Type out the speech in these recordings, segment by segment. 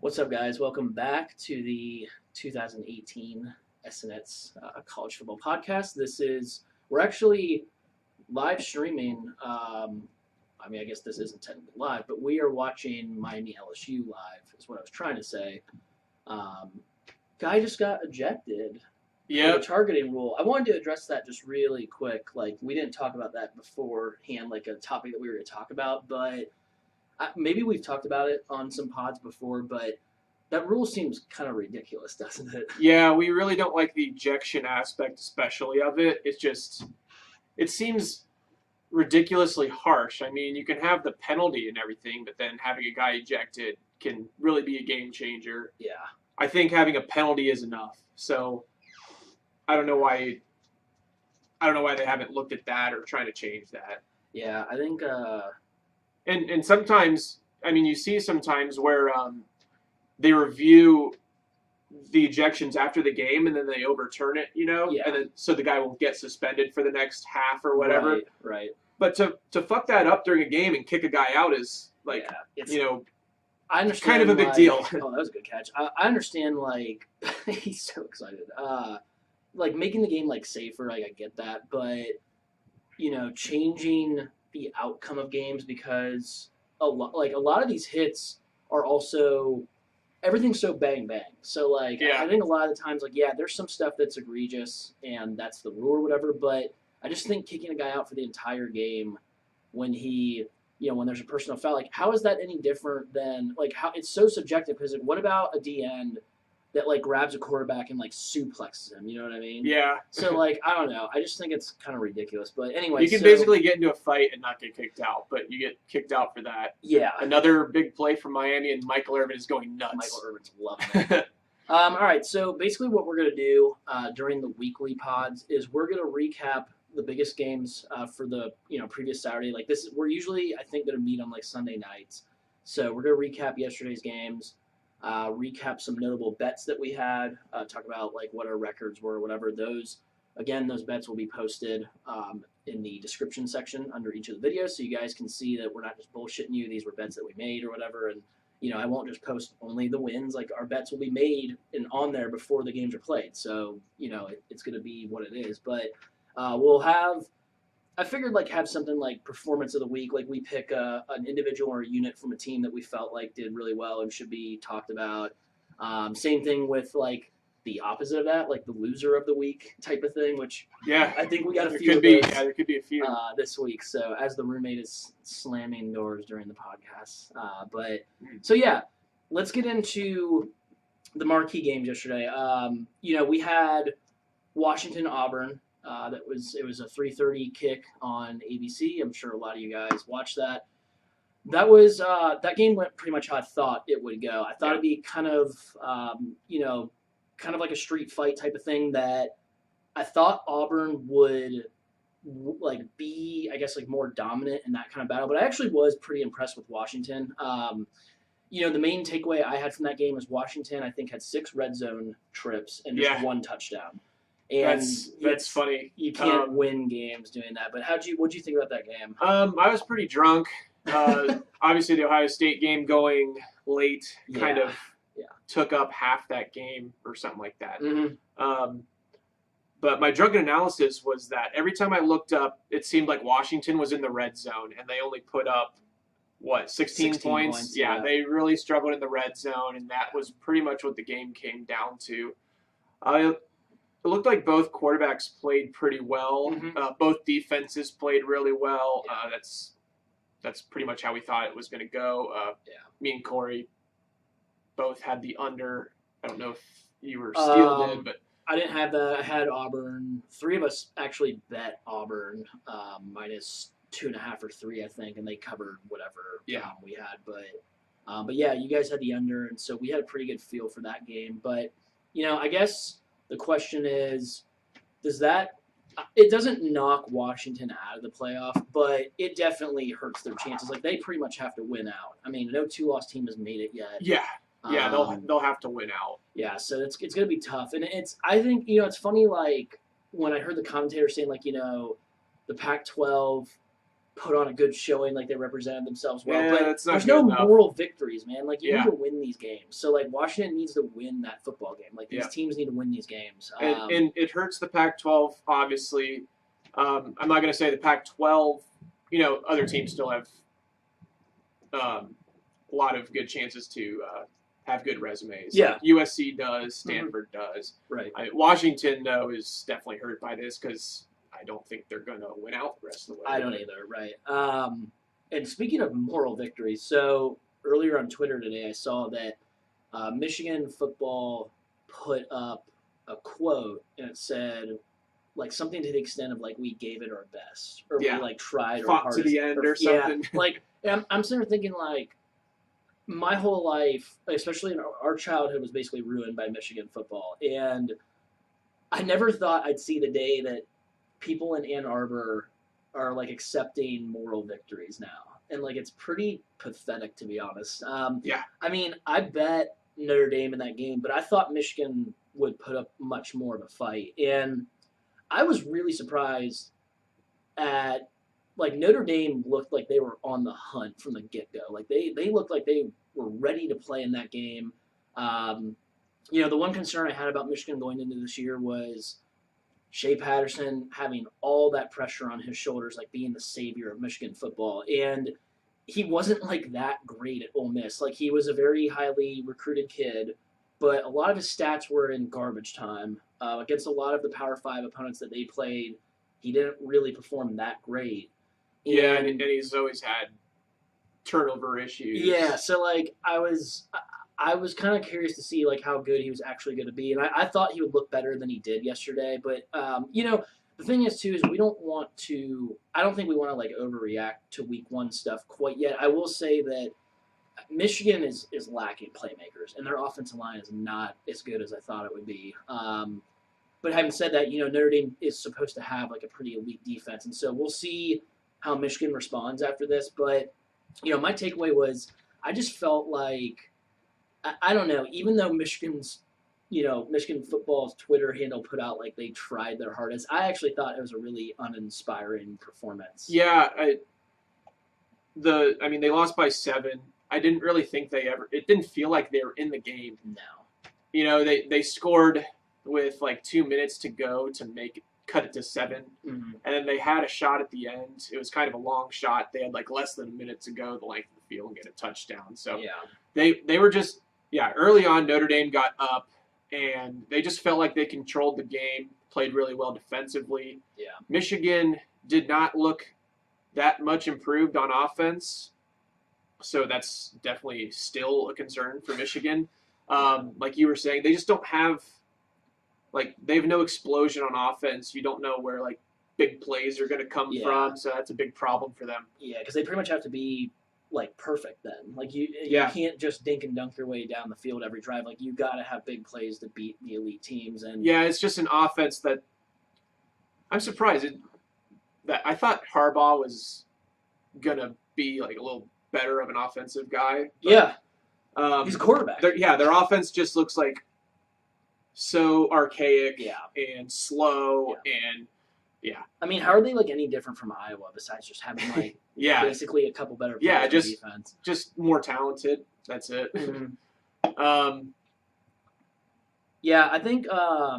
What's up, guys? Welcome back to the 2018 SNET's College Football Podcast. We're actually live streaming. I guess this isn't technically live, but we are watching Miami LSU live, is what I was trying to say. Guy just got ejected for the targeting rule. I wanted to address that just really quick. Like, we didn't talk about that beforehand, like a topic that we were going to talk about, but maybe we've talked about it on some pods before, but that rule seems kind of ridiculous, doesn't it? Yeah, we really don't like the ejection aspect, especially of it. It seems ridiculously harsh. I mean, you can have the penalty and everything, but then having a guy ejected can really be a game changer. Yeah. I think having a penalty is enough. So I don't know why they haven't looked at that or trying to change that. Yeah, I think And sometimes, I mean, you see sometimes where they review the ejections after the game and then they overturn it, Yeah. and then so the guy won't get suspended for the next half or whatever. Right. But to fuck that up during a game and kick a guy out is I understand, kind of a big deal. Oh, that was a good catch. I understand, like, he's so excited. Like, making the game, like, safer, like, I get that. But, changing the outcome of games because a lot of these hits are also everything's so bang bang. So, like, Yeah. I think a lot of the times, like, yeah, there's some stuff that's egregious and that's the rule or whatever, but I just think kicking a guy out for the entire game when when there's a personal foul, like, how is that any different than, like, how it's so subjective? Because, like, what about a D end that, like, grabs a quarterback and, like, suplexes him? You know what I mean? Yeah. So, like, I don't know. I just think it's kind of ridiculous. But anyway, You can basically get into a fight and not get kicked out, but you get kicked out for that. Yeah. Another big play from Miami, and Michael Irvin is going nuts. Michael Irvin's loving it. All right, so basically what we're going to do during the weekly pods is we're going to recap the biggest games for the previous Saturday. Like, we're usually, I think, going to meet on, like, Sunday nights. So we're going to recap yesterday's games, recap some notable bets that we had, talk about, like, what our records were, whatever. Those bets will be posted in the description section under each of the videos, so you guys can see that we're not just bullshitting you. These were bets that we made or whatever, and I won't just post only the wins. Like, our bets will be made and on there before the games are played. So, it's going to be what it is. But we'll have, I figured, like, have something like performance of the week. Like, we pick an individual or a unit from a team that we felt like did really well and should be talked about. Same thing with, like, the opposite of that, like the loser of the week type of thing, which I think we got a few of those. Yeah, there could be a few this week. So as the roommate is slamming doors during the podcast, so yeah, let's get into the marquee games yesterday. We had Washington Auburn. It was a 3:30 kick on ABC. I'm sure a lot of you guys watched that. That game went pretty much how I thought it would go. I thought it'd be kind of kind of like a street fight type of thing, that I thought Auburn would be, I guess, like, more dominant in that kind of battle. But I actually was pretty impressed with Washington. The main takeaway I had from that game is Washington, I think, had 6 red zone trips and just 1 touchdown. And that's funny. You can't win games doing that. But what'd you think about that game? I was pretty drunk. Obviously, the Ohio State game going late kind of took up half that game or something like that. Mm-hmm. But my drunken analysis was that every time I looked up, it seemed like Washington was in the red zone, and they only put up, 16 points? Yeah, they really struggled in the red zone, and that was pretty much what the game came down to. It looked like both quarterbacks played pretty well. Mm-hmm. Both defenses played really well. That's pretty much how we thought it was going to go. Me and Corey both had the under. I don't know if you or Steele did, but I didn't have that. I had Auburn. 3 of us actually bet Auburn minus 2.5 or 3, I think, and they covered whatever we had. But yeah, you guys had the under, and so we had a pretty good feel for that game. But I guess the question is, it doesn't knock Washington out of the playoff, but it definitely hurts their chances. Like, they pretty much have to win out. I mean, no 2-loss team has made it yet. Yeah, they'll have to win out. Yeah, so it's going to be tough. And I think, it's funny, like, when I heard the commentator saying, like, the Pac-12 put on a good showing, like they represented themselves well. Yeah, but that's not there's good no enough. moral victories, man. Like, you Yeah. need to win these games. So, like, Washington needs to win that football game. Like, these teams need to win these games. And it hurts the Pac-12, obviously. I'm not going to say the Pac-12, other teams still have a lot of good chances to have good resumes. Yeah. Like USC does, Stanford does. Right. Washington, though, is definitely hurt by this because I don't think they're going to win out the rest of the way. I don't either, right. And speaking of moral victories, so earlier on Twitter today I saw that Michigan football put up a quote, and it said, like, something to the extent of, like, we gave it our best, or we, like, tried our hardest. Fought to the end or something. Yeah, like, I'm sitting there thinking, like, my whole life, especially in our childhood, was basically ruined by Michigan football. And I never thought I'd see the day that people in Ann Arbor are, like, accepting moral victories now. And, like, it's pretty pathetic, to be honest. Yeah. I mean, I bet Notre Dame in that game, but I thought Michigan would put up much more of a fight. And I was really surprised at, like, Notre Dame looked like they were on the hunt from the get-go. Like, they looked like they were ready to play in that game. The one concern I had about Michigan going into this year was Shea Patterson having all that pressure on his shoulders, like being the savior of Michigan football. And he wasn't, like, that great at Ole Miss. Like, he was a very highly recruited kid, but a lot of his stats were in garbage time. Against a lot of the Power 5 opponents that they played, he didn't really perform that great. Yeah, and he's always had turnover issues. Yeah, so, like, I was kind of curious to see, like, how good he was actually going to be, and I thought he would look better than he did yesterday. But the thing is too is I don't think we want to, like, overreact to week 1 stuff quite yet. I will say that Michigan is lacking playmakers, and their offensive line is not as good as I thought it would be. But having said that, Notre Dame is supposed to have, like, a pretty elite defense, and so we'll see how Michigan responds after this. But, my takeaway was I just felt like, I don't know, even though Michigan football's Twitter handle put out, like, they tried their hardest, I actually thought it was a really uninspiring performance. Yeah, they lost by 7. I didn't really think it didn't feel like they were in the game. No. They scored with, like, 2 minutes to go to cut it to 7. Mm-hmm. And then they had a shot at the end. It was kind of a long shot. They had, like, less than a minute to go the length of the field and get a touchdown. So they were just, early on Notre Dame got up, and they just felt like they controlled the game, played really well defensively. Yeah. Michigan did not look that much improved on offense. So that's definitely still a concern for Michigan. Like you were saying, they just don't have, like, they have no explosion on offense. You don't know where, like, big plays are going to come from, so that's a big problem for them. Yeah, because they pretty much have to be, like, perfect then. Like, you can't just dink and dunk your way down the field every drive. Like, you got to have big plays to beat the elite teams. And yeah, it's just an offense that I'm surprised that I thought Harbaugh was going to be, like, a little better of an offensive guy. But, he's a quarterback. Their offense just looks like so archaic and slow and I mean, how are they, like, any different from Iowa besides just having, like, basically a couple better players on defense? Just more talented. That's it. Mm-hmm. I think I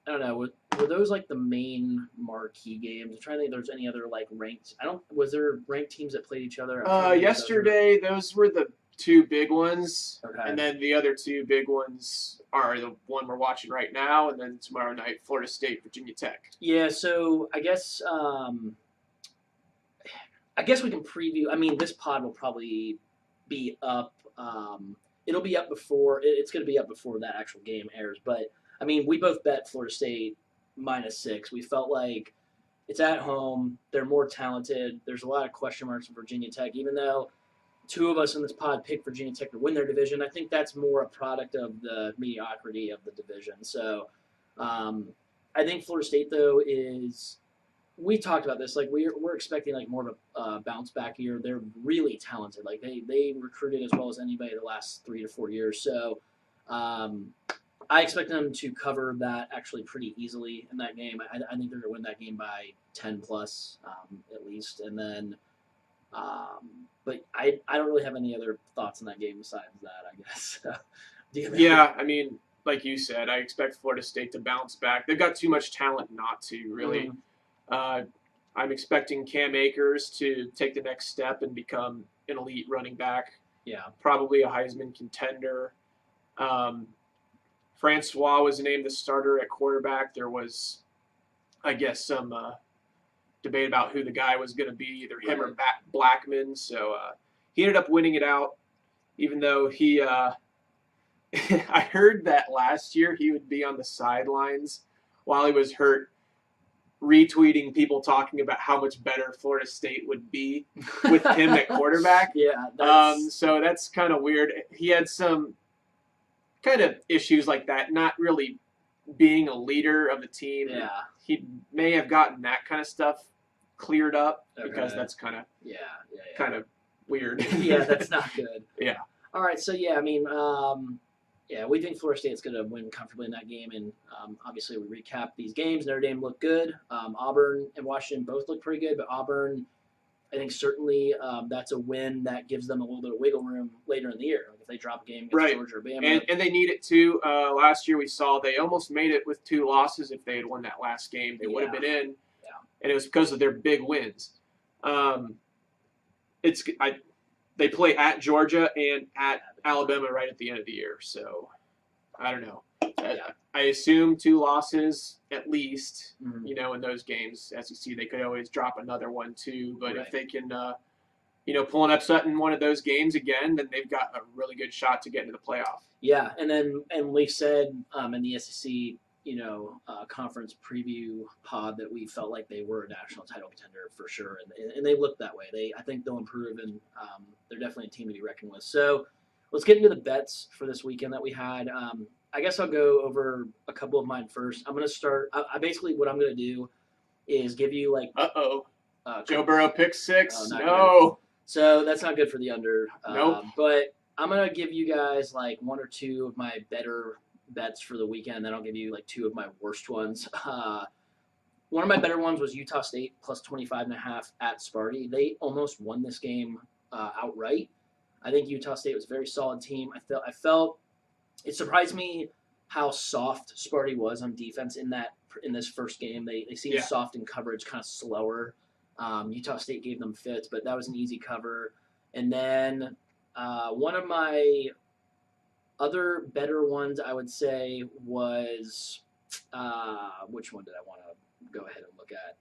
don't know. Were those, like, the main marquee games? I'm trying to think if there's any other, like, ranked. Was there ranked teams that played each other? Yesterday, those were the 2 big ones, okay. And then the other 2 big ones are the one we're watching right now, and then tomorrow night, Florida State, Virginia Tech. Yeah, so I guess we can preview. I mean, this pod will probably be up. It'll be up before. It's going to be up before that actual game airs. But I mean, we both bet Florida State -6. We felt like it's at home. They're more talented. There's a lot of question marks in Virginia Tech, even though 2 of us in this pod picked Virginia Tech to win their division. I think that's more a product of the mediocrity of the division. So I think Florida State, though, we talked about this. Like, we're expecting, like, more of a bounce back year. They're really talented. Like, they recruited as well as anybody the last 3 to 4 years. So I expect them to cover that actually pretty easily in that game. I think they're going to win that game by 10 plus at least, and then. But I don't really have any other thoughts on that game besides that, I guess. Yeah, I mean, like you said, I expect Florida State to bounce back. They've got too much talent not to, really. I'm expecting Cam Akers to take the next step and become an elite running back. Yeah. Probably a Heisman contender. Francois was named the starter at quarterback. There was, I guess, some debate about who the guy was going to be, either him or Blackman. So he ended up winning it out, even though he I heard that last year he would be on the sidelines while he was hurt, retweeting people talking about how much better Florida State would be with him at quarterback. Yeah. So that's kind of weird. He had some kind of issues like that, not really being a leader of the team. Yeah. He may have gotten that kind of stuff cleared up because that's kind of kind of weird. Yeah, that's not good. Yeah. All right, so yeah, I mean, we think Florida State's going to win comfortably in that game, and obviously we recap these games. Notre Dame looked good. Auburn and Washington both looked pretty good, but Auburn, I think certainly that's a win that gives them a little bit of wiggle room later in the year. Like if they drop a game against Georgia or Bama. And they need it too. Last year we saw they almost made it with 2 losses. If they had won that last game, they would have been in. Yeah. And it was because of their big wins. They play at Georgia and at Alabama right at the end of the year. So I don't know. I assume 2 losses at least, in those games. As you see, they could always drop another one too. But if they can, pull an upset in one of those games again, then they've got a really good shot to get into the playoff. Yeah, and we said in the SEC, conference preview pod that we felt like they were a national title contender for sure, and they look that way. I think they'll improve, and they're definitely a team to be reckoned with. So let's get into the bets for this weekend that we had. I guess I'll go over a couple of mine first. I'm going to start. I basically what I'm going to do is give you like. Joe Burrow pick 6. No. Good. So that's not good for the under. Nope. But I'm going to give you guys like 1 or 2 of my better bets for the weekend. Then I'll give you like 2 of my worst ones. One of my better ones was Utah State plus 25.5 at Sparty. They almost won this game outright. I think Utah State was a very solid team. I felt it surprised me how soft Sparty was on defense in this first game. They seemed soft in coverage, kind of slower. Utah State gave them fits, but that was an easy cover. And then one of my other better ones, I would say, was which one did I want to go ahead and look at?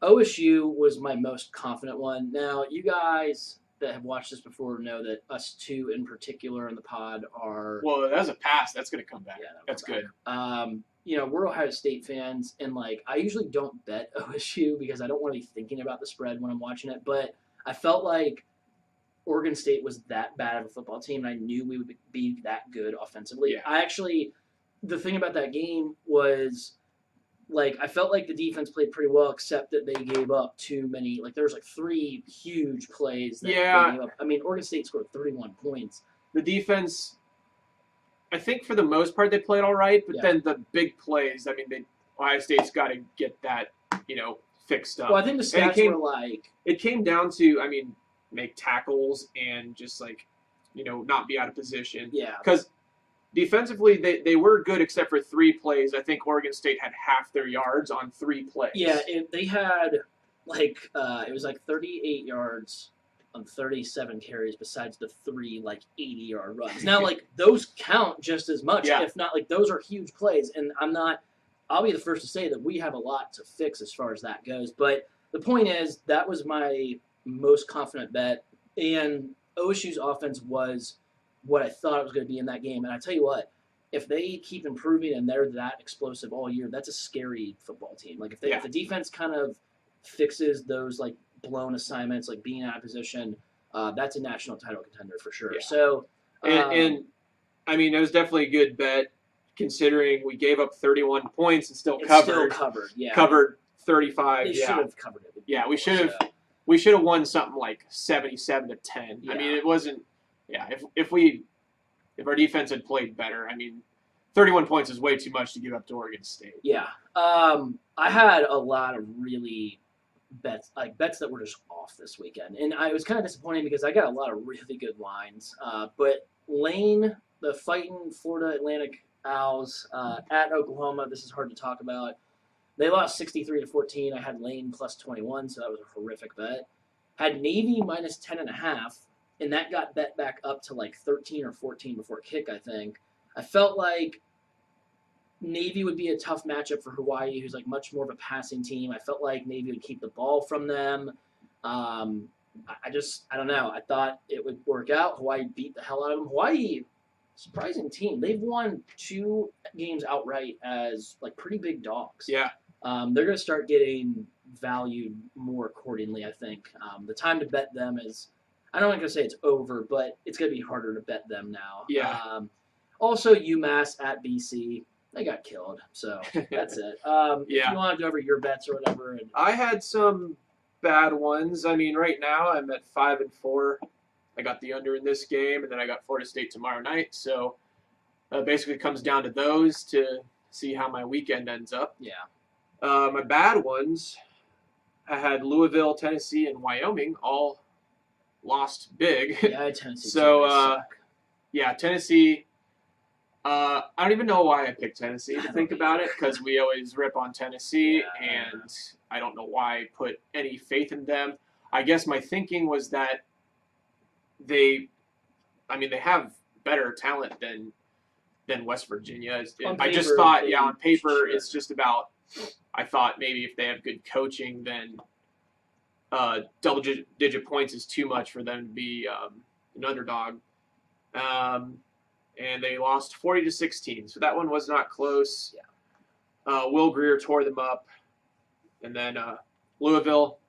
OSU was my most confident one. Now, you guys that have watched this before know that us 2 in particular in the pod are... Well, that was a pass. That's going to come back. Yeah, that's good. We're Ohio State fans, and I usually don't bet OSU because I don't want to be thinking about the spread when I'm watching it, but I felt like Oregon State was that bad of a football team, and I knew we would be that good offensively. Yeah. The thing about that game was, I felt like the defense played pretty well, except that they gave up too many. There was 3 huge plays that they gave up. I mean, Oregon State scored 31 points. The defense, I think for the most part they played all right, but then the big plays, I mean, Ohio State's got to get that, fixed up. Well, I think the stats were it came down to, make tackles and just not be out of position. Yeah. Because defensively, they were good except for 3 plays. I think Oregon State had half their yards on 3 plays. Yeah, they had it was 38 yards on 37 carries besides the 3 80-yard runs. Now those count just as much, if not those are huge plays. And I'll be the first to say that we have a lot to fix as far as that goes. But the point is that was my most confident bet, and OSU's offense was what I thought it was going to be in that game. And I tell you what, if they keep improving and they're that explosive all year, that's a scary football team. If the defense kind of fixes those blown assignments, being out of position, that's a national title contender for sure. Yeah. So, it was definitely a good bet considering we gave up 31 points and still covered. Covered 35. They should have covered it. Yeah, we should have. We should have won something 77-10. Yeah. It wasn't. Yeah, if our defense had played better, 31 points is way too much to give up to Oregon State. Yeah. I had a lot of really bets that were just off this weekend. And I was kind of disappointed because I got a lot of really good lines. But Lane, the fighting Florida Atlantic Owls at Oklahoma, this is hard to talk about. They lost 63-14. I had Lane plus 21, so that was a horrific bet. Had Navy minus 10.5, and that got bet back up to like 13 or 14 before kick, I think. I felt like Navy would be a tough matchup for Hawaii, who's like much more of a passing team. I felt like Navy would keep the ball from them. I don't know. I thought it would work out. Hawaii beat the hell out of them. Hawaii, surprising team. They've won 2 games outright as like pretty big dogs. Yeah. They're going to start getting valued more accordingly, I think. The time to bet them is, I don't want to say it's over, but it's going to be harder to bet them now. Yeah. Also, UMass at BC. They got killed, so that's it. If you want to go over your bets or whatever. I had some bad ones. I mean, right now I'm at 5-4. I got the under in this game, and then I got Florida State tomorrow night. So basically comes down to those to see how my weekend ends up. Yeah. My bad ones, I had Louisville, Tennessee, and Wyoming all lost big. Yeah, I had Tennessee. So, Tennessee. I don't even know why I picked Tennessee to think about it, because we always rip on Tennessee, and I don't know why I put any faith in them. I guess my thinking was that they have better talent than West Virginia. I just thought, on paper, it's just about. I thought maybe if they have good coaching, then double-digit points is too much for them to be an underdog. And they lost 40-16, so that one was not close. Yeah. Will Greer tore them up, and then Louisville,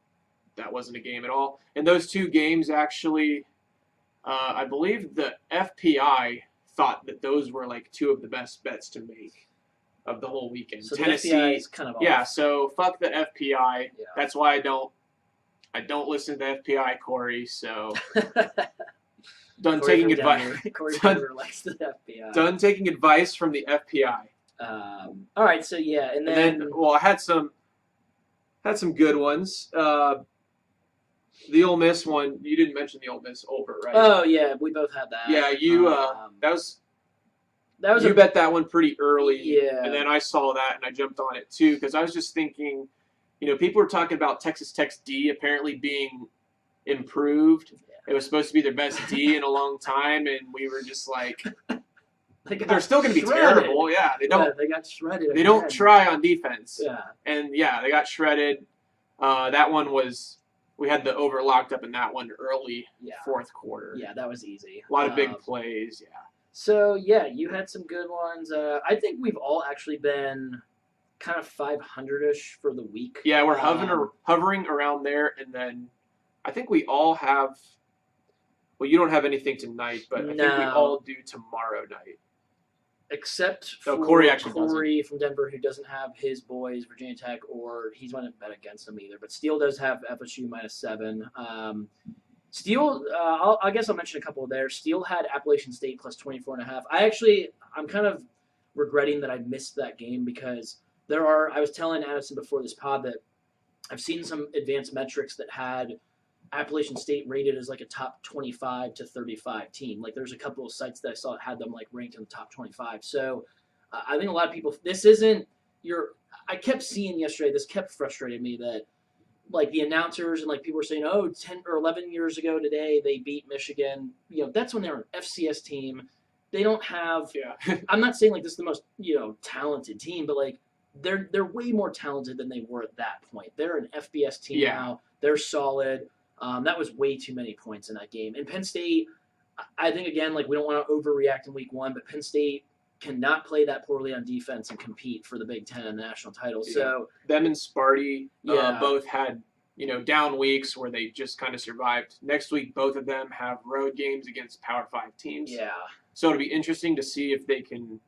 that wasn't a game at all. And those 2 games actually, I believe the FPI thought that those were like 2 of the best bets to make of the whole weekend. So Tennessee, the FPI is kind of off. So fuck the FPI. Yeah. That's why I don't listen to the FPI, Corey. So. Done taking advice. Corey Denver likes the FBI. Done taking advice from the FPI. All right, so yeah, and then I had some good ones. The Ole Miss one, you didn't mention the Ole Miss over, right? Oh yeah, we both had that. Yeah, you you bet that one pretty early. Yeah. And then I saw that and I jumped on it too, because I was just thinking, people were talking about Texas Tech's D apparently being improved. Yeah. It was supposed to be their best D in a long time, and we were just like, they're still going to be terrible. Yeah, they got shredded. They don't try on defense. Yeah, and they got shredded. That one was, we had the over locked up in that one early, fourth quarter. Yeah, that was easy. A lot of big plays. Yeah. So yeah, you had some good ones. I think we've all actually been kind of 500-ish for the week. Yeah, we're hovering around there, and then I think we all have. Well, you don't have anything tonight, but I think we all do tomorrow night. Except for Corey from Denver, who doesn't have his boys, Virginia Tech, or he's going to bet against them either. But Steele does have FSU -7. Steele, I guess I'll mention a couple there. Steele had Appalachian State plus 24.5. I'm kind of regretting that I missed that game because I was telling Addison before this pod that I've seen some advanced metrics that had Appalachian State rated as like a top 25 to 35 team. Like there's a couple of sites that I saw that had them like ranked in the top 25. So I think a lot of people, I kept seeing yesterday, this kept frustrating me that like the announcers and like people were saying, 10 or 11 years ago today, they beat Michigan. That's when they were an FCS team. They don't have, I'm not saying like this is the most, talented team, but like they're way more talented than they were at that point. They're an FBS team now. They're solid. That was way too many points in that game. And Penn State, I think, again, like we don't want to overreact in week 1, but Penn State cannot play that poorly on defense and compete for the Big Ten and the national title. Yeah. So them and Sparty both had, down weeks where they just kind of survived. Next week, both of them have road games against Power 5 teams. Yeah. So it'll be interesting to see if they can,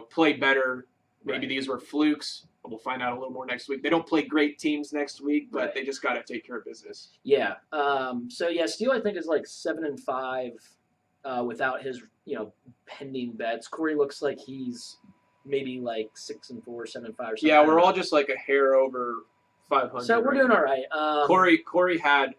play better. Maybe these were flukes. We'll find out a little more next week. They don't play great teams next week, but they just got to take care of business. Yeah. Steele I think is like 7-5 without his pending bets. Corey looks like he's maybe like 6-4, 7-5 or something. Yeah, we're all just like a hair over 500. So we're doing all right. Corey had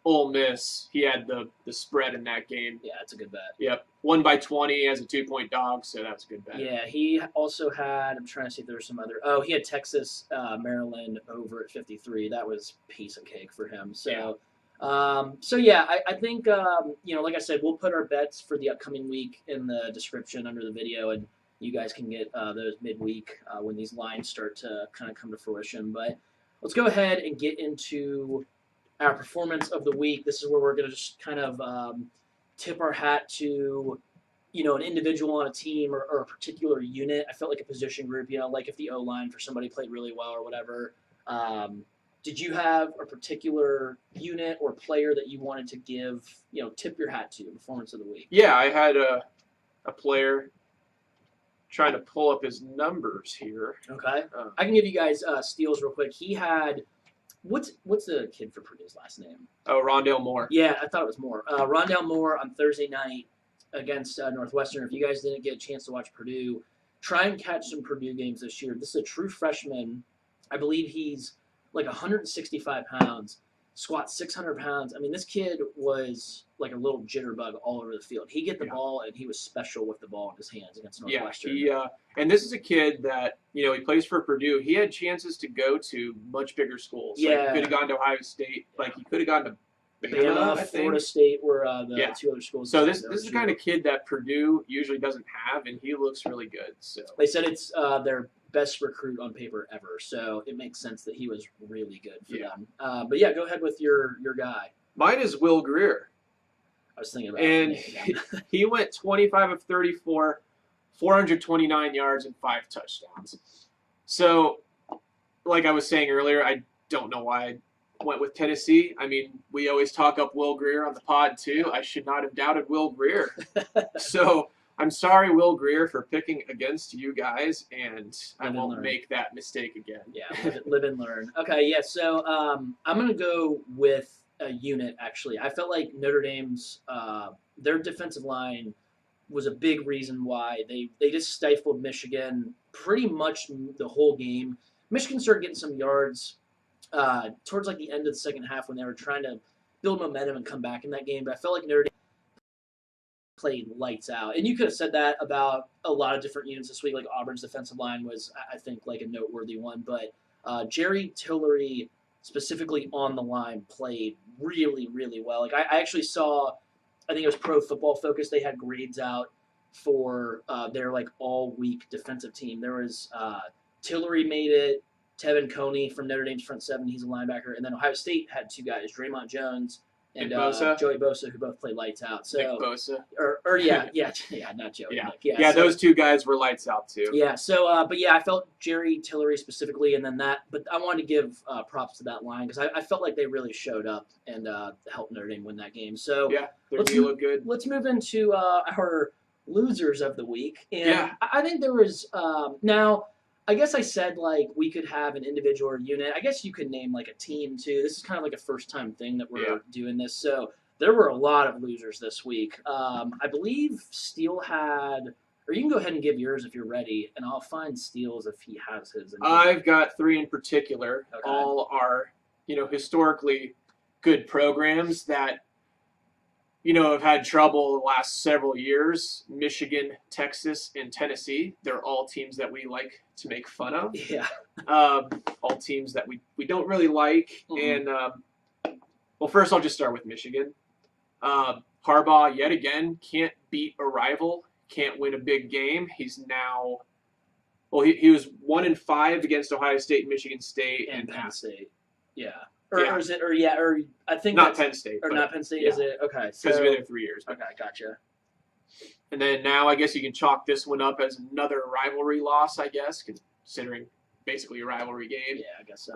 Ole Miss. He had the spread in that game. Yeah, it's a good bet. Yep, won by 20 as a 2-point dog, so that's a good bet. Yeah, he also had. I'm trying to see if there's some other. Oh, he had Texas, Maryland over at 53. That was piece of cake for him. So. Yeah. I think like I said, we'll put our bets for the upcoming week in the description under the video, and you guys can get those midweek when these lines start to kind of come to fruition. But let's go ahead and get into our performance of the week. This is where we're going to just kind of tip our hat to, an individual on a team or a particular unit. I felt like a position group, like if the O-line for somebody played really well or whatever. Did you have a particular unit or player that you wanted to give, tip your hat to, performance of the week? Yeah, I had a player trying to pull up his numbers here. Okay. I can give you guys Steele's real quick. He had, what's the kid for Purdue's last name? Oh, Rondale Moore. Yeah, I thought it was Moore. Rondale Moore on Thursday night against Northwestern. If you guys didn't get a chance to watch Purdue, try and catch some Purdue games this year. This is a true freshman. I believe he's like 165 pounds, squats 600 pounds. I mean, this kid was like a little jitterbug all over the field. He'd get the ball, and he was special with the ball in his hands against Northwestern. Yeah, and this is a kid that, he plays for Purdue. He had chances to go to much bigger schools. Yeah. Like, he could have gone to Ohio State. Like, he could have gone to Bama, Florida State were the two other schools. So this is the kind of kid that Purdue usually doesn't have, and he looks really good. So they said it's their best recruit on paper ever, so it makes sense that he was really good for them. But yeah, go ahead with your guy. Mine is Will Greer. I was thinking about and he went 25 of 34, 429 yards and 5 touchdowns. So, like I was saying earlier, I don't know why I went with Tennessee. I mean, we always talk up Will Greer on the pod too. I should not have doubted Will Greer. So I'm sorry, Will Greer, for picking against you guys, and I won't make that mistake again. Yeah, live and learn. Okay, yeah, so I'm going to go with a unit, actually. I felt like Notre Dame's, their defensive line was a big reason why they just stifled Michigan pretty much the whole game. Michigan started getting some yards towards like the end of the second half when they were trying to build momentum and come back in that game, but I felt like Notre Dame played lights out. And you could have said that about a lot of different units this week. Like Auburn's defensive line was, I think, like a noteworthy one. But Jerry Tillery, specifically on the line, played really, really well. Like I actually saw, I think it was Pro Football Focus, they had grades out for their like all-week defensive team. There was Tillery made it, Tevin Coney from Notre Dame's front seven, he's a linebacker. And then Ohio State had two guys, Draymond Jones and Joey Bosa, who both played lights out. So, Nick Bosa. Not Joey. Yeah, Nick. So, those two guys were lights out too. Yeah. So, I felt Jerry Tillery specifically, and then that. But I wanted to give props to that line because I felt like they really showed up and helped Notre Dame win that game. So yeah, they look good. Let's move into our losers of the week, and I think there was now. I guess I said, like, we could have an individual or unit. I guess you could name, like, a team, too. This is kind of like a first-time thing that we're doing this. So there were a lot of losers this week. I believe Steele had – or you can go ahead and give yours if you're ready, and I'll find Steele's if he has his. I've got 3 in particular. Okay. All are, historically good programs that, have had trouble the last several years. Michigan, Texas, and Tennessee. They're all teams that we like to make fun of. Yeah. All teams that we don't really like. Mm-hmm. And, well, first I'll just start with Michigan. Harbaugh, yet again, can't beat a rival, can't win a big game. He's now, he was 1-5 against Ohio State and Michigan State. And Penn State. Yeah. Or is it? Or I think not Penn State. Or not Penn State, is it? Okay. Because he's been there 3 years. Okay, gotcha. And then now I guess you can chalk this one up as another rivalry loss, I guess, considering basically a rivalry game. Yeah, I guess so.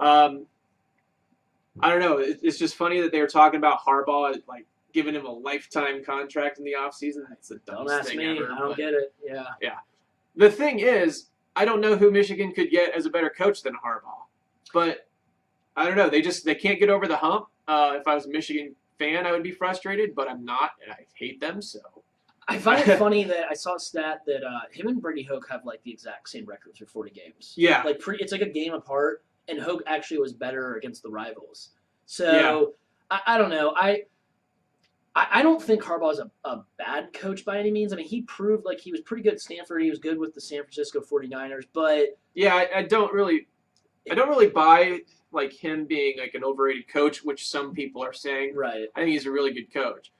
I don't know. It's just funny that they were talking about Harbaugh, like, giving him a lifetime contract in the offseason. That's the dumbest thing ever. I don't get it. Yeah. Yeah. The thing is, I don't know who Michigan could get as a better coach than Harbaugh. But I don't know. They can't get over the hump. If I was a Michigan fan, I would be frustrated, but I'm not, and I hate them, so. I find it funny that I saw a stat that him and Brady Hoke have like the exact same record through 40 games. Yeah. Like it's like a game apart, and Hoke actually was better against the rivals. So I don't know. I don't think Harbaugh is a bad coach by any means. I mean, he proved like he was pretty good at Stanford. He was good with the San Francisco 49ers, but yeah, I don't really buy like him being like an overrated coach, which some people are saying. Right. I think he's a really good coach.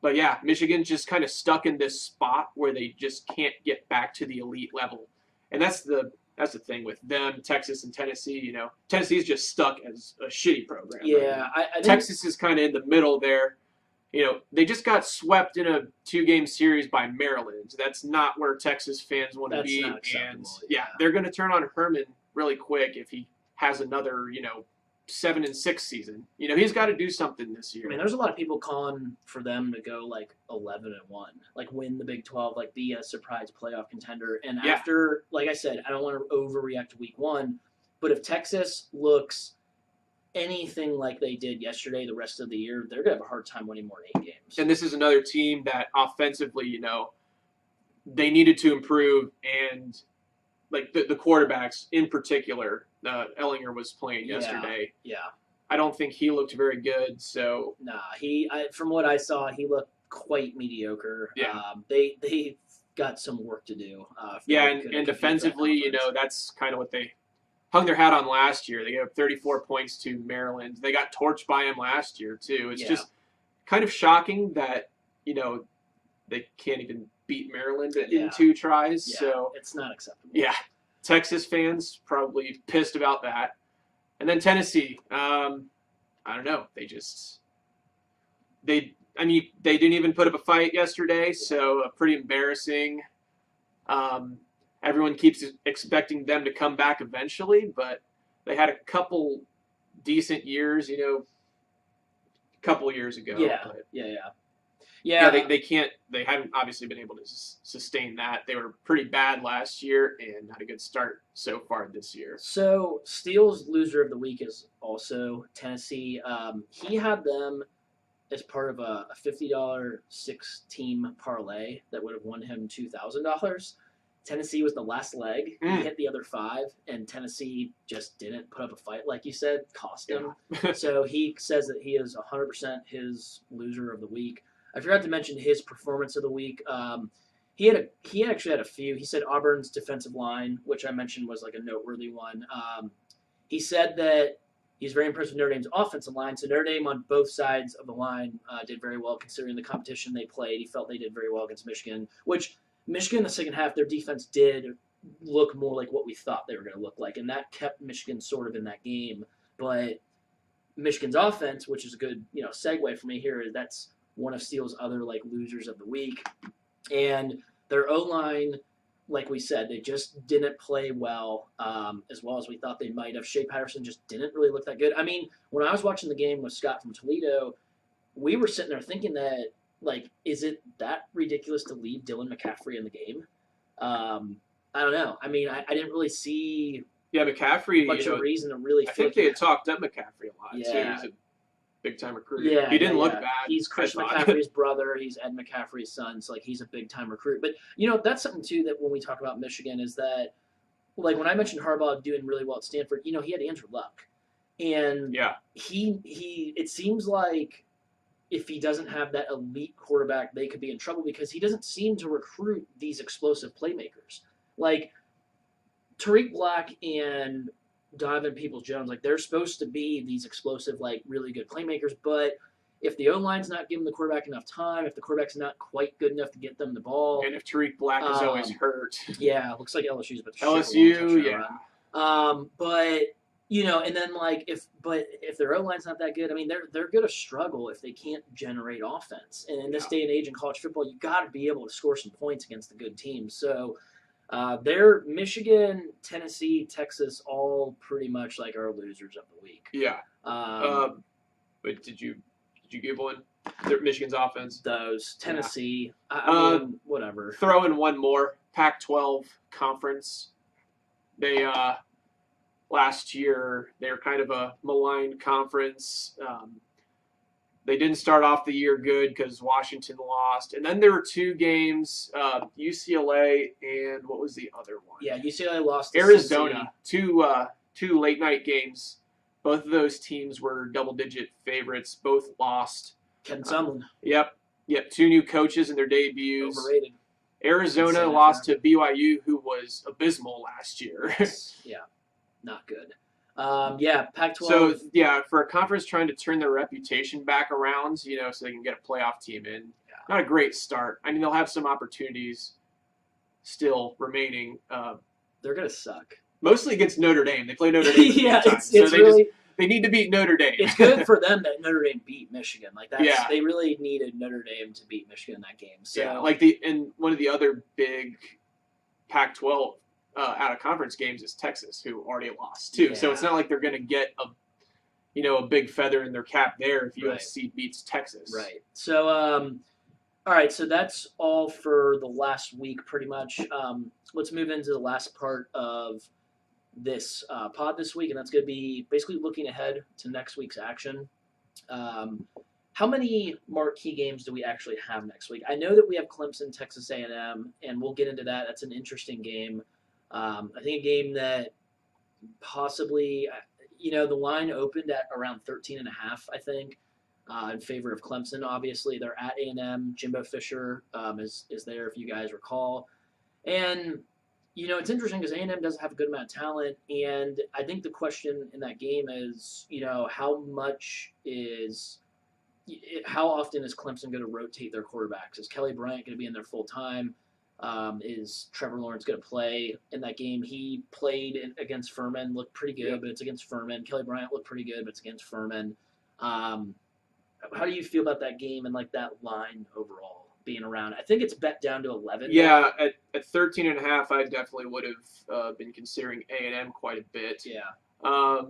But yeah, Michigan's just kind of stuck in this spot where they just can't get back to the elite level, and that's the thing with them, Texas and Tennessee. You know, Tennessee's just stuck as a shitty program. Yeah, right? I think Texas is kind of in the middle there. You know, they just got swept in a 2-game series by Maryland. That's not where Texas fans want to be. Not acceptable. And yeah, they're going to turn on Herman really quick if he has another, 7-6 season. You know, he's got to do something this year. I mean, there's a lot of people calling for them to go like 11-1, like win the Big 12, like be a surprise playoff contender. And after, like I said, I don't want to overreact to week 1, but if Texas looks anything like they did yesterday the rest of the year, they're going to have a hard time winning more than 8 games. And this is another team that offensively, they needed to improve, and like the quarterbacks in particular, Ellinger was playing yesterday. Yeah. I don't think he looked very good. So from what I saw, he looked quite mediocre. Yeah. They got some work to do. And defensively, that's kind of what they hung their hat on last year. They gave up 34 points to Maryland. They got torched by him last year too. It's just kind of shocking that they can't even beat Maryland in 2 tries. Yeah, so it's not acceptable. Yeah, Texas fans probably pissed about that. And then Tennessee, I don't know. They didn't even put up a fight yesterday, so pretty embarrassing. Everyone keeps expecting them to come back eventually, but they had a couple decent years, a couple years ago. Yeah. They haven't obviously been able to sustain that. They were pretty bad last year and not a good start so far this year. So Steele's loser of the week is also Tennessee. He had them as part of a $50 6-team parlay that would have won him $2,000. Tennessee was the last leg. He hit the other 5, and Tennessee just didn't put up a fight, like you said, cost him. So he says that he is 100% his loser of the week. I forgot to mention his performance of the week. He actually had a few. He said Auburn's defensive line, which I mentioned was like a noteworthy one. He said that he's very impressed with Notre Dame's offensive line. So Notre Dame on both sides of the line did very well considering the competition they played. He felt they did very well against Michigan, which Michigan in the second half, their defense did look more like what we thought they were going to look like, and that kept Michigan sort of in that game. But Michigan's offense, which is a good segue for me here, is that's one of Steele's other like losers of the week. And their O-line, like we said, they just didn't play well as we thought they might have. Shea Patterson just didn't really look that good. I mean, when I was watching the game with Scott from Toledo, we were sitting there thinking that, like, is it that ridiculous to leave Dylan McCaffrey in the game? I don't know. I mean, I didn't really see McCaffrey, much of a reason to really I think they had talked up McCaffrey a lot, too. He's a big-time recruit. He didn't look bad. He's Chris McCaffrey's brother. He's Ed McCaffrey's son. So, like, he's a big-time recruit. But, that's something, too, that when we talk about Michigan is that, like, when I mentioned Harbaugh doing really well at Stanford, he had Andrew Luck. And he it seems like if he doesn't have that elite quarterback, they could be in trouble because he doesn't seem to recruit these explosive playmakers. Like, Tariq Black and Donovan Peoples-Jones, like, they're supposed to be these explosive, like, really good playmakers, but if the O-line's not giving the quarterback enough time, if the quarterback's not quite good enough to get them the ball. And if Tariq Black is always hurt. Yeah, looks like LSU's about to LSU, but and then like if their O-line's not that good, I mean they're going to struggle if they can't generate offense. And in this day and age in college football, you got to be able to score some points against the good teams. So they're Michigan, Tennessee, Texas, all pretty much like our losers of the week. Yeah. But did you give one? Michigan's offense. Those Tennessee. I mean, whatever. Throw in one more. Pac-12 conference. They last year they were kind of a maligned conference. They didn't start off the year good because Washington lost. And then there were 2 games, UCLA and what was the other one? Yeah, UCLA lost to Arizona. 2 late-night games. Both of those teams were double-digit favorites. Both lost. Ken Sumlin. Yep. 2 new coaches in their debuts. Overrated. Arizona lost to BYU, who was abysmal last year. Yeah, not good. Pac-12. So, yeah, for a conference trying to turn their reputation back around, so they can get a playoff team in, not a great start. I mean, they'll have some opportunities still remaining. They're going to suck. Mostly against Notre Dame. They play Notre Dame. Yeah, they need to beat Notre Dame. It's good for them that Notre Dame beat Michigan. Yeah. They really needed Notre Dame to beat Michigan in that game. So and one of the other big Pac-12 out of conference games is Texas, who already lost too. Yeah. So it's not like they're going to get a big feather in their cap there if USC beats Texas. Right. So all right. So that's all for the last week, pretty much. Let's move into the last part of this pod this week, and that's going to be basically looking ahead to next week's action. How many marquee games do we actually have next week? I know that we have Clemson, Texas A&M, and we'll get into that. That's an interesting game. I think a game that possibly, the line opened at around 13.5, I think, in favor of Clemson. Obviously, they're at A&M. Jimbo Fisher is there, if you guys recall. And it's interesting because A&M does have a good amount of talent, and I think the question in that game is, how often is Clemson going to rotate their quarterbacks? Is Kelly Bryant going to be in there full time? Is Trevor Lawrence going to play in that game? He played against Furman, looked pretty good, but it's against Furman. Kelly Bryant looked pretty good, but it's against Furman. How do you feel about that game and that line overall being around? I think it's bet down to 11. Yeah, at 13.5, I definitely would have been considering A&M quite a bit. Yeah.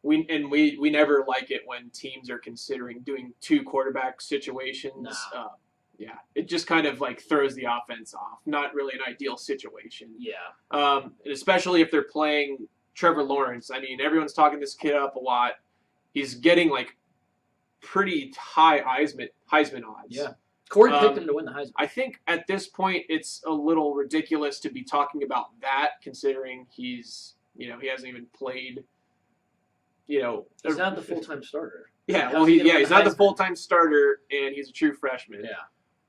We never like it when teams are considering doing 2 quarterback situations. No. Yeah, it just kind of throws the offense off. Not really an ideal situation. Yeah. And especially if they're playing Trevor Lawrence. I mean, everyone's talking this kid up a lot. He's getting pretty high Heisman odds. Yeah. Corey picked him to win the Heisman. I think at this point it's a little ridiculous to be talking about that, considering he hasn't even played. He's not the full-time starter. Yeah, well, he's not the full-time starter, and he's a true freshman. Yeah.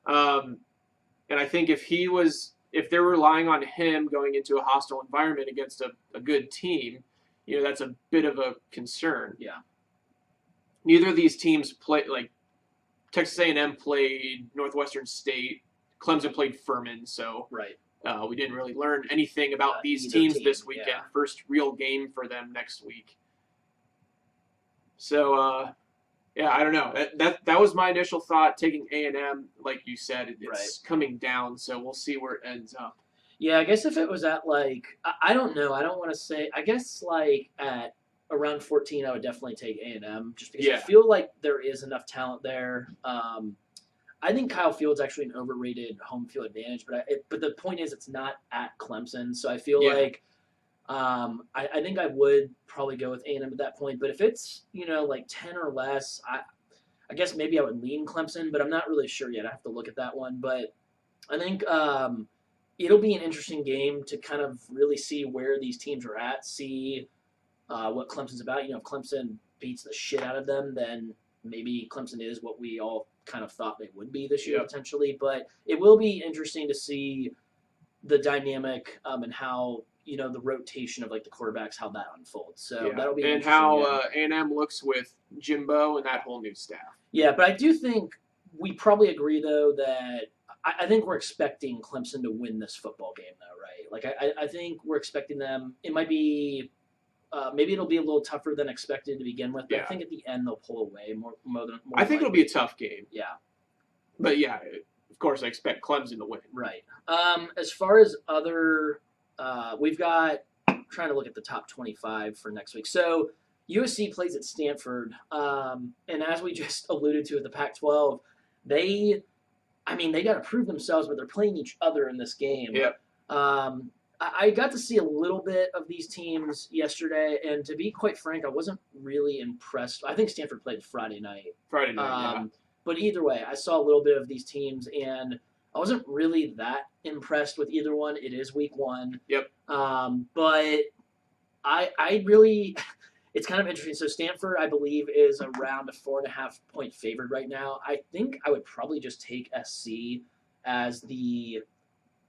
And I think if they're relying on him going into a hostile environment against a good team, that's a bit of a concern. Yeah. Neither of these teams play Texas A&M played Northwestern State. Clemson played Furman, so right. We didn't really learn anything about these teams this weekend. Yeah. First real game for them next week. So, I don't know. That was my initial thought, taking A&M. Like you said, it's coming down, so we'll see where it ends up. Yeah, I guess if it was at I don't know. I don't want to say. I guess at around 14, I would definitely take A&M just because I feel like there is enough talent there. I think Kyle Field's actually an overrated home field advantage, but the point is it's not at Clemson, so I feel like I think I would probably go with A&M at that point. But if it's 10 or less, I guess maybe I would lean Clemson, but I'm not really sure yet. I have to look at that one, but I think it'll be an interesting game to kind of really see where these teams are at, see what Clemson's about. If Clemson beats the shit out of them, then maybe Clemson is what we all kind of thought they would be this year potentially. But it will be interesting to see the dynamic and how the rotation of the quarterbacks, how that unfolds. So that'll be and how A&M looks with Jimbo and that whole new staff. Yeah, but I do think we probably agree though that I think we're expecting Clemson to win this football game though, right? I think we're expecting them. It might be. Maybe it'll be a little tougher than expected to begin with, but I think at the end they'll pull away more than. I think it'll be a tough game. Yeah, but of course I expect Clemson to win. Right. As far as other, we've got. I'm trying to look at the top 25 for next week. So USC plays at Stanford, and as we just alluded to at the Pac-12, they got to prove themselves, but they're playing each other in this game. Yeah. I got to see a little bit of these teams yesterday, and to be quite frank, I wasn't really impressed. I think Stanford played Friday night. Friday night, yeah. But either way, I saw a little bit of these teams, and I wasn't really that impressed with either one. It is week 1. Yep. But I really, it's kind of interesting. So Stanford, I believe, is around a 4.5 point favorite right now. I think I would probably just take SC as the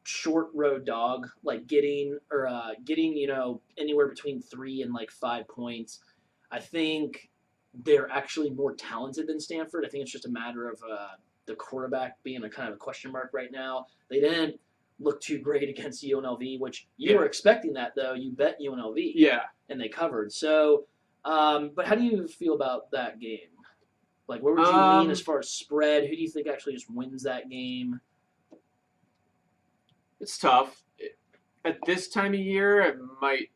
short road dog, like getting anywhere between 3 and 5 points. I think they're actually more talented than Stanford. I think it's just a matter of the quarterback being a kind of a question mark right now. They didn't look too great against UNLV, which you were expecting that though. You bet UNLV, and they covered. So, but how do you feel about that game? Like, where would you lean as far as spread? Who do you think actually just wins that game? It's tough. At this time of year, I might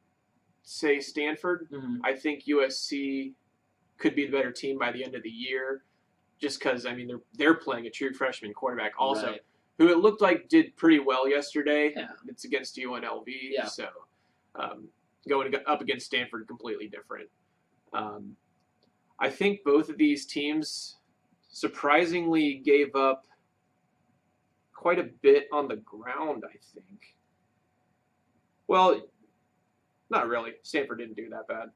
say Stanford. Mm-hmm. I think USC could be the better team by the end of the year, just because they're playing a true freshman quarterback also, right, who it looked like did pretty well yesterday. Yeah. It's against UNLV, yeah. So going up against Stanford, completely different. I think both of these teams surprisingly gave up quite a bit on the ground, I think. Well, not really. Stanford didn't do that bad.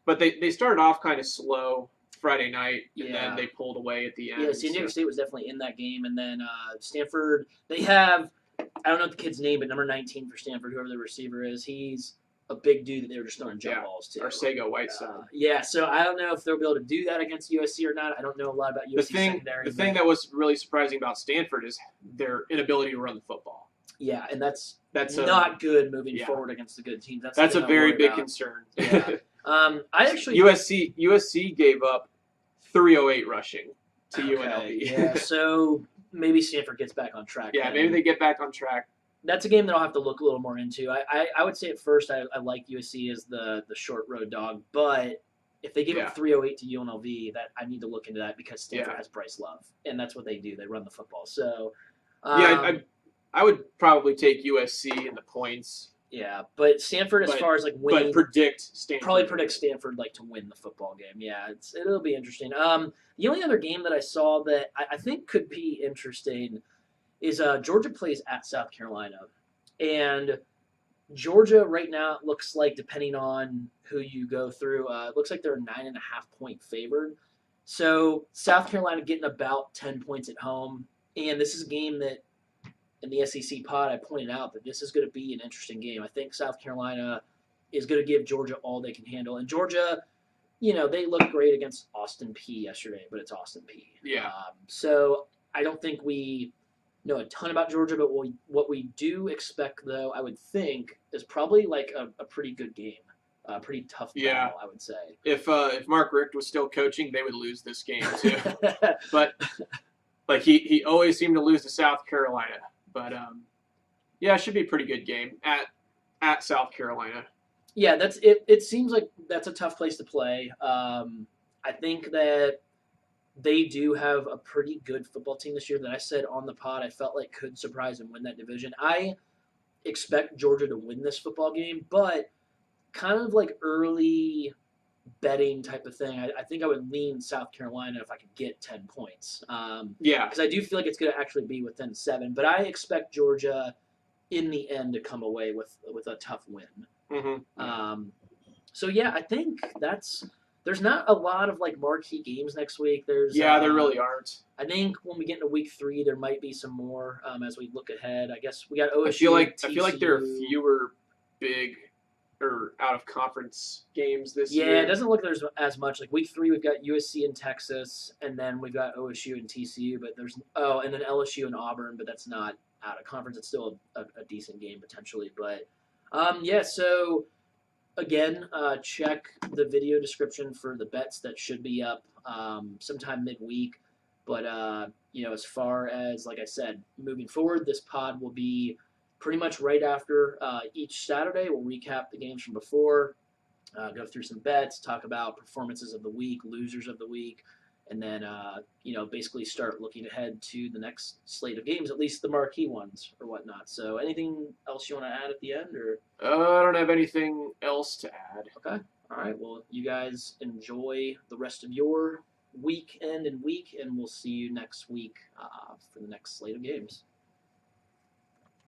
But they started off kind of slow Friday night, and then they pulled away at the end. Yeah, San Diego State was definitely in that game. And then Stanford, they have, I don't know the kid's name, but number 19 for Stanford, whoever the receiver is, he's a big dude that they were just throwing jump balls to. Arcega Whiteside. Yeah, so I don't know if they'll be able to do that against USC or not. I don't know a lot about USC secondary. The thing that was really surprising about Stanford is their inability to run the football. Yeah, and that's not good moving forward against the good teams. That's a very big concern. Yeah. USC gave up 308 rushing to UNLV. Yeah, so maybe Stanford gets back on track. Yeah, maybe they get back on track. That's a game that I'll have to look a little more into. I would say at first I like USC as the short road dog, but if they give up 308 to UNLV, that I need to look into that because Stanford has Bryce Love, and that's what they do. They run the football. So I would probably take USC in the points. Yeah, but Stanford, as far as winning, but predict Stanford. Probably predict Stanford to win the football game. Yeah, it'll be interesting. The only other game that I saw that I think could be interesting is Georgia plays at South Carolina, and Georgia right now it looks like, depending on who you go through, it looks like they're a 9.5 point favored. So South Carolina getting about 10 points at home, and this is a game that in the SEC pod I pointed out that this is going to be an interesting game. I think South Carolina is going to give Georgia all they can handle, and Georgia, they looked great against Austin Peay yesterday, but it's Austin Peay. Yeah. So I don't think we know a ton about Georgia, but what we do expect, though, I would think, is probably a pretty good game, a pretty tough battle, I would say. If Mark Richt was still coaching, they would lose this game too. But he always seemed to lose to South Carolina. But it should be a pretty good game at South Carolina. Yeah, that's it. It seems like that's a tough place to play. I think that they do have a pretty good football team this year that I said on the pod I felt like could surprise and win that division. I expect Georgia to win this football game, but kind of early betting type of thing, I think I would lean South Carolina if I could get 10 points. Because I do feel like it's going to actually be within 7, but I expect Georgia in the end to come away with a tough win. Mm-hmm. So I think there's not a lot of marquee games next week. There really aren't. I think when we get into week 3, there might be some more as we look ahead. I guess we got OSU. I feel like there are fewer big or out of conference games this year. Yeah, it doesn't look like there's as much. Week 3, we've got USC and Texas, and then we've got OSU and TCU, but and then LSU and Auburn, but that's not out of conference. It's still a decent game potentially, but so. Again, check the video description for the bets that should be up sometime midweek. But, as far as, like I said, moving forward, this pod will be pretty much right after each Saturday. We'll recap the games from before, go through some bets, talk about performances of the week, losers of the week, and then basically start looking ahead to the next slate of games, at least the marquee ones or whatnot. So anything else you want to add at the end, or? I don't have anything else to add. Okay. All right. Well, you guys enjoy the rest of your weekend and week, and we'll see you next week for the next slate of games.